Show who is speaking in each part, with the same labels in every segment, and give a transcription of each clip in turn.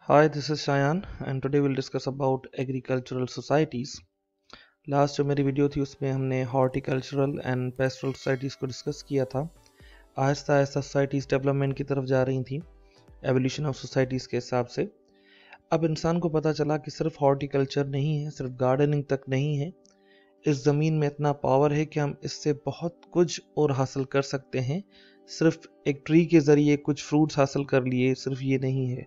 Speaker 1: Hi, this is Shayan and today we'll discuss about agricultural societies. Last जो मेरी video थी उसमें हमने हॉर्टिकल्चरल एंड पेस्टरल सोसाइटीज़ को डिस्कस किया था। आहिस्ता आहिस्ता सोसाइटीज़ डेवलपमेंट की तरफ जा रही थी एवोल्यूशन ऑफ सोसाइटीज़ के हिसाब से। अब इंसान को पता चला कि सिर्फ हॉर्टिकल्चर नहीं है, सिर्फ गार्डनिंग तक नहीं है। इस ज़मीन में इतना पावर है कि हम इससे बहुत कुछ और हासिल कर सकते हैं। सिर्फ एक ट्री के ज़रिए कुछ फ्रूट्स हासिल कर लिए, सिर्फ ये नहीं है,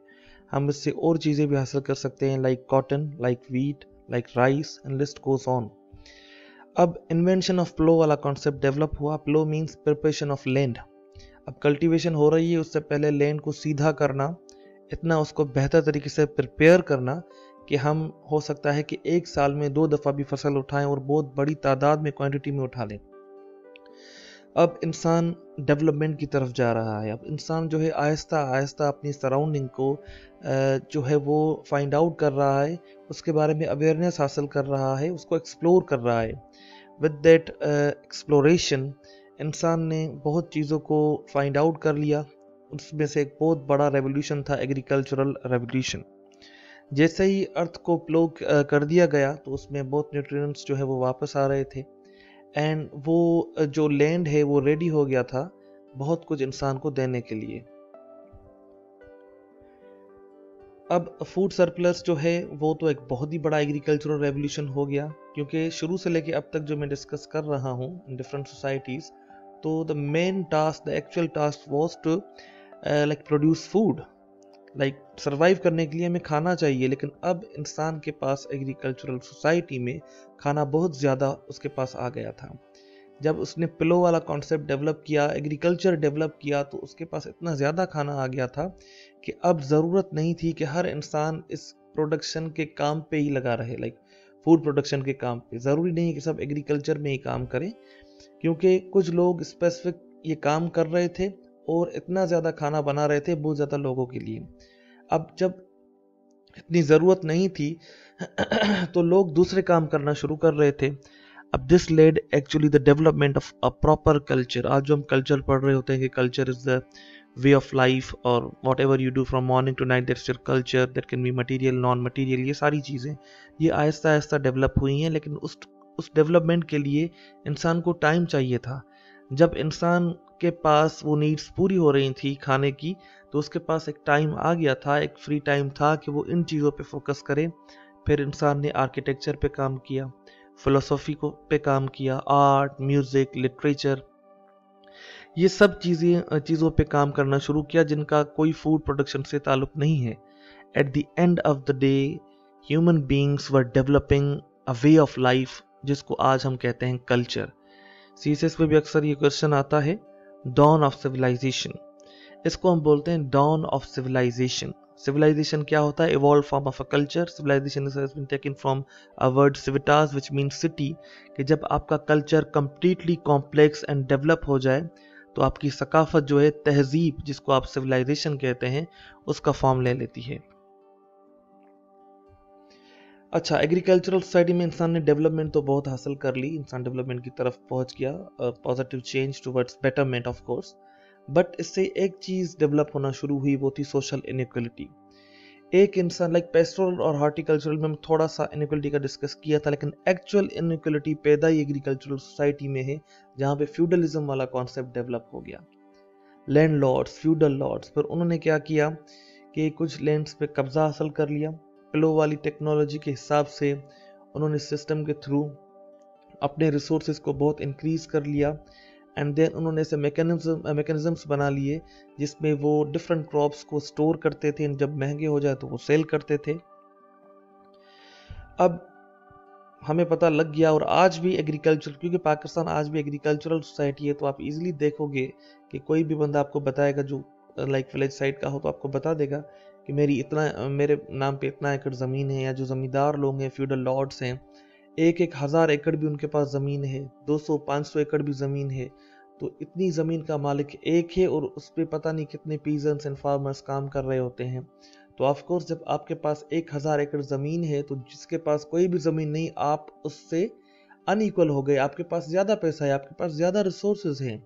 Speaker 1: हम इससे और चीज़ें भी हासिल कर सकते हैं, like cotton, like wheat, like rice and list goes on. अब इन्वेंशन ऑफ प्लो वाला कॉन्सेप्ट डेवलप हुआ। प्लो मीन्स प्रिपरेशन ऑफ लैंड। अब कल्टीवेशन हो रही है, उससे पहले लैंड को सीधा करना, इतना उसको बेहतर तरीके से प्रिपेयर करना कि हम हो सकता है कि एक साल में 2 दफ़ा भी फसल उठाएं और बहुत बड़ी तादाद में, क्वांटिटी में उठा लें। अब इंसान डेवलपमेंट की तरफ जा रहा है। अब इंसान जो है आहिस्ता आहिस्ता अपनी सराउंडिंग को जो है वो फाइंड आउट कर रहा है, उसके बारे में अवेयरनेस हासिल कर रहा है, उसको एक्सप्लोर कर रहा है। विद दैट एक्सप्लोरेशन इंसान ने बहुत चीज़ों को फाइंड आउट कर लिया। उसमें से एक बहुत बड़ा रेवोल्यूशन था एग्रीकल्चरल रेवोल्यूशन। जैसे ही अर्थ को प्लो कर दिया गया तो उसमें बहुत न्यूट्रिएंट्स जो है वो वापस आ रहे थे एंड वो जो लैंड है वो रेडी हो गया था बहुत कुछ इंसान को देने के लिए। अब फूड सरप्लस जो है वो तो एक बहुत ही बड़ा एग्रीकल्चरल रेवोल्यूशन हो गया, क्योंकि शुरू से लेके अब तक जो मैं डिस्कस कर रहा हूँ इन डिफरेंट सोसाइटीज, तो the main task, the actual task was to like produce food. Like survive करने के लिए हमें खाना चाहिए, लेकिन अब इंसान के पास एग्रीकल्चरल सोसाइटी में खाना बहुत ज़्यादा उसके पास आ गया था। जब उसने पिलो वाला कॉन्सेप्ट डेवलप किया, एग्रीकल्चर डेवलप किया, तो उसके पास इतना ज़्यादा खाना आ गया था कि अब ज़रूरत नहीं थी कि हर इंसान इस प्रोडक्शन के काम पे ही लगा रहे। लाइक फूड प्रोडक्शन के काम पे ज़रूरी नहीं कि सब एग्रीकल्चर में ही काम करें, क्योंकि कुछ लोग स्पेसिफिक ये काम कर रहे थे और इतना ज़्यादा खाना बना रहे थे बहुत ज़्यादा लोगों के लिए। अब जब इतनी ज़रूरत नहीं थी तो लोग दूसरे काम करना शुरू कर रहे थे। अब this led actually the development of a proper culture. आज जो हम कल्चर पढ़ रहे होते हैं कि culture is the way of life, और whatever you do from morning to night, that's your culture, that can be material, non material, ये सारी चीज़ें ये आहिस्ता आहिस्ता डेवलप हुई हैं। लेकिन उस डेवलपमेंट के लिए इंसान को टाइम चाहिए था। जब इंसान के पास वो नीड्स पूरी हो रही थी खाने की, तो उसके पास एक टाइम आ गया था, एक फ्री टाइम था कि वो इन चीज़ों पे फोकस करे। फिर इंसान ने आर्किटेक्चर पे काम किया, फिलोसॉफी को पे काम किया, आर्ट, म्यूजिक, लिटरेचर, ये सब चीज़ों पे काम करना शुरू किया जिनका कोई फूड प्रोडक्शन से ताल्लुक नहीं है। At the end of the day human beings were developing a way of life, जिसको आज हम कहते हैं कल्चर। सीएसएस में भी अक्सर ये क्वेश्चन आता है, डॉन ऑफ सिविलाइजेशन। इसको हम बोलते हैं डॉन ऑफ सिविलाइजेशन। सिविलाइजेशन क्या होता है? Evolve form of a culture. Civilisation has been taken from a word civitas which means city, कि जब आपका culture completely complex and develop हो जाए तो आपकी सकाफत जो है, तहजीब, जिसको आप सिविलाइजेशन कहते हैं, उसका फॉर्म ले लेती है। अच्छा, एग्रीकल्चरल सोसाइटी में इंसान ने डेवलपमेंट तो बहुत हासिल कर ली, इंसान डेवलपमेंट की तरफ पहुंच गया, positive change towards betterment of course. But इससे एक चीज डेवलप होना शुरू हुई, वो थी सोशल इनइक्वलिटी। एक इंसान, लाइक पेस्टोरल और हॉर्टिकल्चरल में थोड़ा सा इनइक्वलिटी का डिस्कस किया था, लेकिन एक्चुअल इनइक्वलिटी पैदा ही एग्रीकल्चरल सोसाइटी में है, जहाँ पे फ्यूडलिज्म वाला कॉन्सेप्ट डेवलप हो गया। लैंड लॉर्ड्स, फ्यूडल लॉर्ड्स, फिर उन्होंने क्या किया कि कुछ लैंड्स पे कब्जा हासिल कर लिया। प्लो वाली टेक्नोलॉजी के हिसाब से उन्होंने सिस्टम के थ्रू अपने रिसोर्सेज को बहुत इंक्रीज कर लिया, एंड देन उन्होंने ऐसे मैकेनिज्म्स बना लिए जिसमें वो डिफरेंट क्रॉप्स को स्टोर करते थे, जब महंगे हो जाए तो वो सेल करते थे। अब हमें पता लग गया, और आज भी एग्रीकल्चर, क्योंकि पाकिस्तान आज भी एग्रीकल्चरल सोसाइटी है, तो आप इजीली देखोगे कि कोई भी बंदा आपको बताएगा जो लाइक विलेज साइड का हो, तो आपको बता देगा कि मेरे नाम पे इतना एकड़ ज़मीन है। या जो ज़मींदार लोग हैं, फ्यूडल लॉर्ड्स हैं, 1,000 एकड़ भी उनके पास ज़मीन है, 200-500 एकड़ भी ज़मीन है। तो इतनी ज़मीन का मालिक एक है और उस पर पता नहीं कितने पीजेंट्स एंड फार्मर्स काम कर रहे होते हैं। तो ऑफ कोर्स जब आपके पास 1,000 एकड़ ज़मीन है, तो जिसके पास कोई भी ज़मीन नहीं, आप उससे अनइक्वल हो गए। आपके पास ज़्यादा पैसा है, आपके पास ज़्यादा रिसोर्सेज हैं।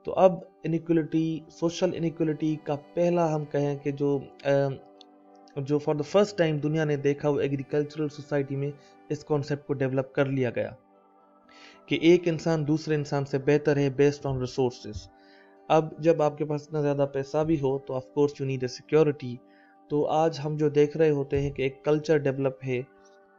Speaker 1: तो अब इनइक्वलिटी, सोशल इनइक्वलिटी का पहला हम कहें कि जो जो फॉर द फर्स्ट टाइम दुनिया ने देखा, वो एग्रीकल्चरल सोसाइटी में इस कॉन्सेप्ट को डेवलप कर लिया गया कि एक इंसान दूसरे इंसान से बेहतर है बेस्ड ऑन रिसोर्सेज। अब जब आपके पास इतना ज़्यादा पैसा भी हो तो of course you need a security. तो आज हम जो देख रहे होते हैं कि एक कल्चर डेवलप है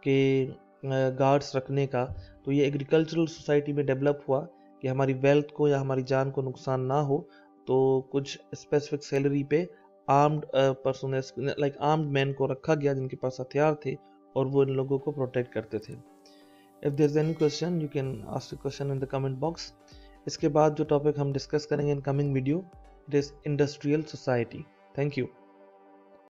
Speaker 1: कि गार्ड्स रखने का, तो ये एग्रीकल्चरल सोसाइटी में डेवलप हुआ कि हमारी वेल्थ को या हमारी जान को नुकसान ना हो, तो कुछ स्पेसिफिक सैलरी पे armed person like armed man को रखा गया जिनके पास हथियार थे और वो इन लोगों को प्रोटेक्ट करते थे। If there is any question you can ask the question in the comment box. इसके बाद जो टॉपिक हम डिस्कस करेंगे in coming video, it is industrial society. Thank you.